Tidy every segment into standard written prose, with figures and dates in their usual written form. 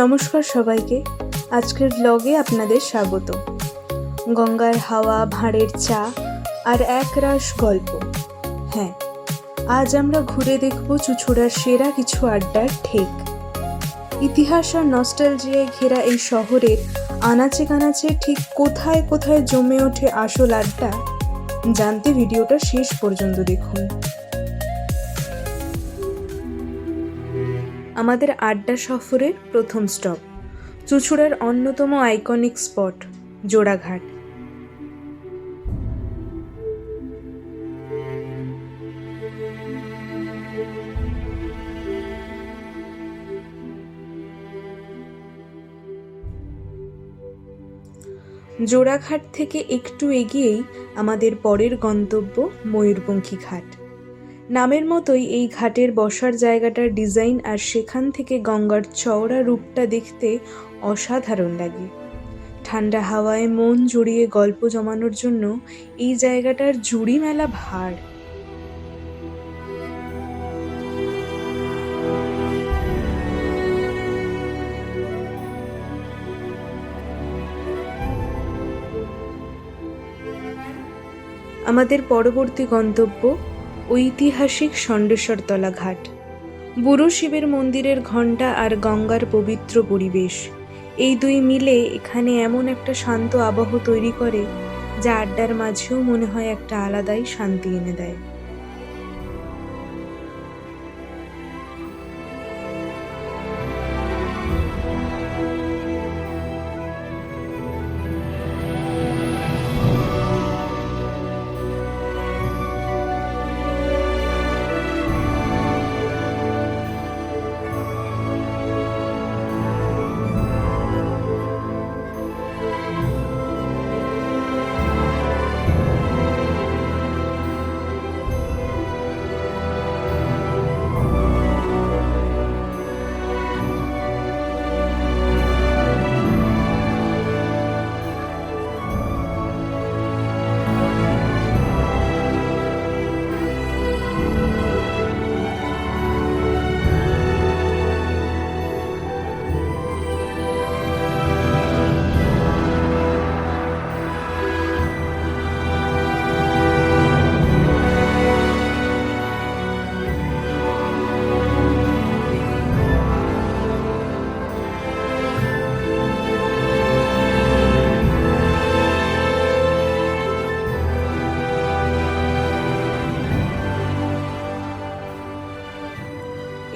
নমস্কার সবাইকে। আজকের ব্লগে আপনাদের স্বাগত। গঙ্গার হাওয়া, ভাঁড়ের চা আর একরাশ গল্প। হ্যাঁ, আজ আমরা ঘুরে দেখব চুঁচুড়ার সেরা কিছু আড্ডার ঠেক। ইতিহাস আর নস্টালজিয়ায় ঘেরা এই শহরের আনাচে কানাচে ঠিক কোথায় কোথায় জমে ওঠে আসল আড্ডা, জানতে ভিডিওটা শেষ পর্যন্ত দেখুন। আমাদের আড্ডা সফরের প্রথম স্টপ চুঁচুড়ার অন্যতম আইকনিক স্পট জোড়াঘাট। জোড়াঘাট থেকে একটু এগিয়েই আমাদের পরের গন্তব্য ময়ূরপঙ্খী ঘাট। নামের মতোই এই ঘাটের বসার জায়গাটার ডিজাইন আর সেখান থেকে গঙ্গার চওড়া রূপটা দেখতে অসাধারণ লাগে। ঠান্ডা হাওয়ায় মন জড়িয়ে গল্প জমানোর জন্য এই জায়গাটার জুড়ি মেলা ভার। আমাদের পরবর্তী গন্তব্য ঐতিহাসিক ষণ্ডেশ্বরতলা ঘাট। বুড়ো শিবের মন্দিরের ঘণ্টা আর গঙ্গার পবিত্র পরিবেশ, এই দুই মিলে এখানে এমন একটা শান্ত আবহ তৈরি করে যা আড্ডার মাঝেও মনে হয় একটা আলাদাই শান্তি এনে দেয়।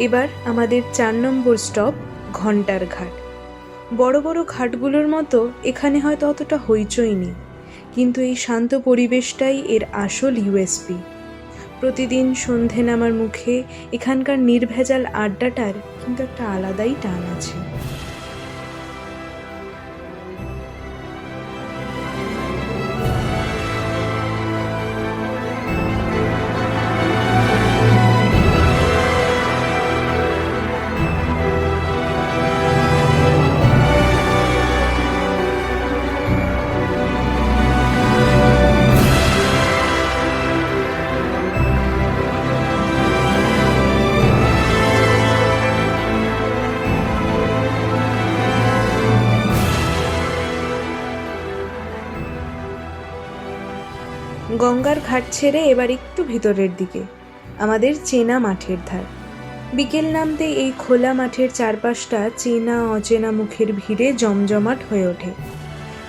এবার আমাদের 4 নম্বর স্টপ ঘণ্টার ঘাট। বড় বড় ঘাটগুলোর মতো এখানে হয়তো অতটা হইচই নেই, কিন্তু এই শান্ত পরিবেশটাই এর আসল ইউএসপি। প্রতিদিন সন্ধে নামার মুখে এখানকার নির্ভেজাল আড্ডাটার কিন্তু একটা আলাদাই টান আছে। গঙ্গার ঘাট ছেড়ে এবার একটু ভিতরের দিকে আমাদের চেনা মাঠের ধার। বিকেল নামতে এই খোলা মাঠের চারপাশটা চেনা অচেনা মুখের ভিড়ে জমজমাট হয়ে ওঠে।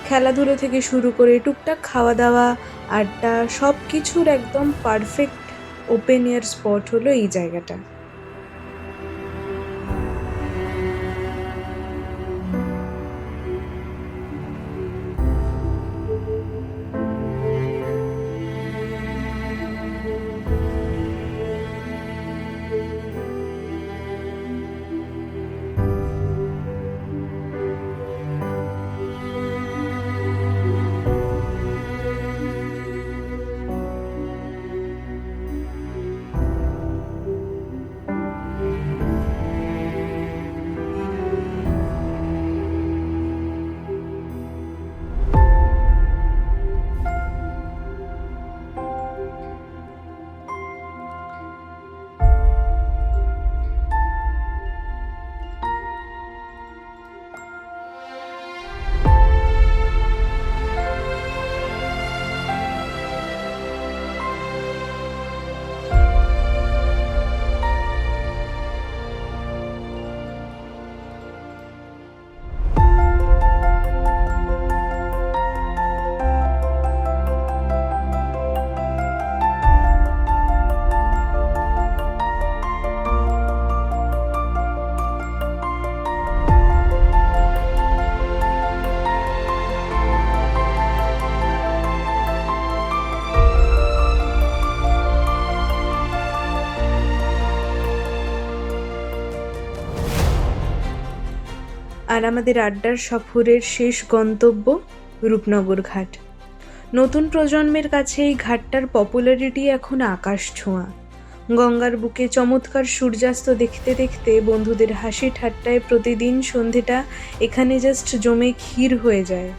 খেলাধুলো থেকে শুরু করে টুকটাক খাওয়া দাওয়া, আড্ডা, সব কিছুর একদম পারফেক্ট ওপেন এয়ার স্পট হলো এই জায়গাটা। আর আমাদের আড্ডার সফরের শেষ গন্তব্য রূপনগর ঘাট। নতুন প্রজন্মের কাছে এই ঘাটটার পপুলারিটি এখন আকাশ ছোঁয়া। গঙ্গার বুকে চমৎকার সূর্যাস্ত দেখতে দেখতে বন্ধুদের হাসি ঠাট্টায় প্রতিদিন সন্ধেটা এখানে জাস্ট জমে ক্ষীর হয়ে যায়।